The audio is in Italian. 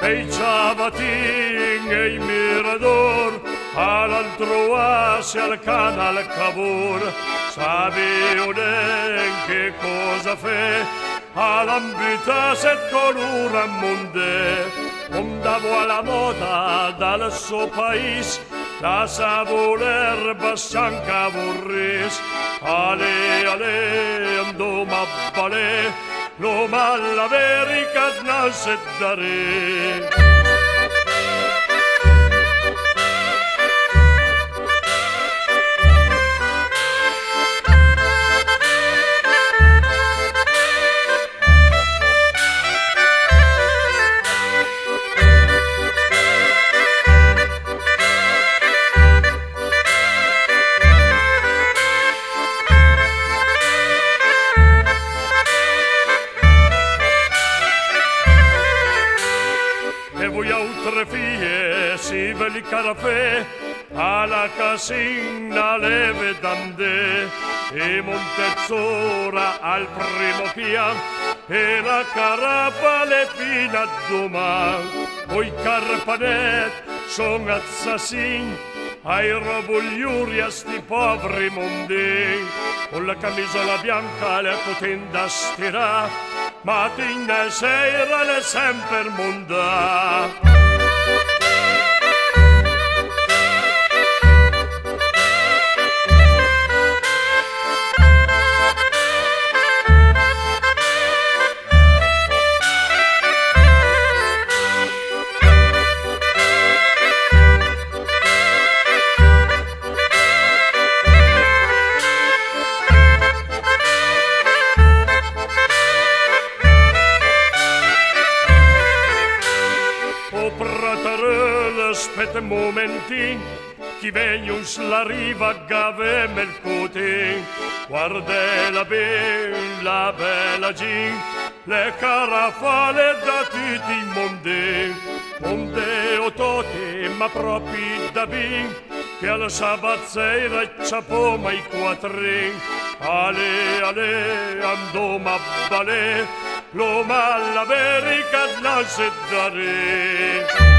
i ciabatin e i mirador, all'altro asi al canal Cavour, sabi unen che cosa fe, all'ambita se colura monde, ondavo alla moda dal suo país, la savoler bassan Cavourris, ale andom a balè, lo mal'America nasce dare. Voi altre fie si veli carafè alla casina le vedande e Montezzora al primo pian e la carapale fino a doman. Poi carpanet son assassin ai robugliuri a sti poveri mondin, con la camisola bianca le potenda stirà, mattina e sera le sempre mondà. Aspetta un momentin, chi veglius la riva gave melcotin, guarda la bella gin, le carafale da tutti i mondi, onde o tote ma proprio da bin, che alla sabazzera ciapò mai quattrin, ale andom a balè, lo mal'America nasce dare.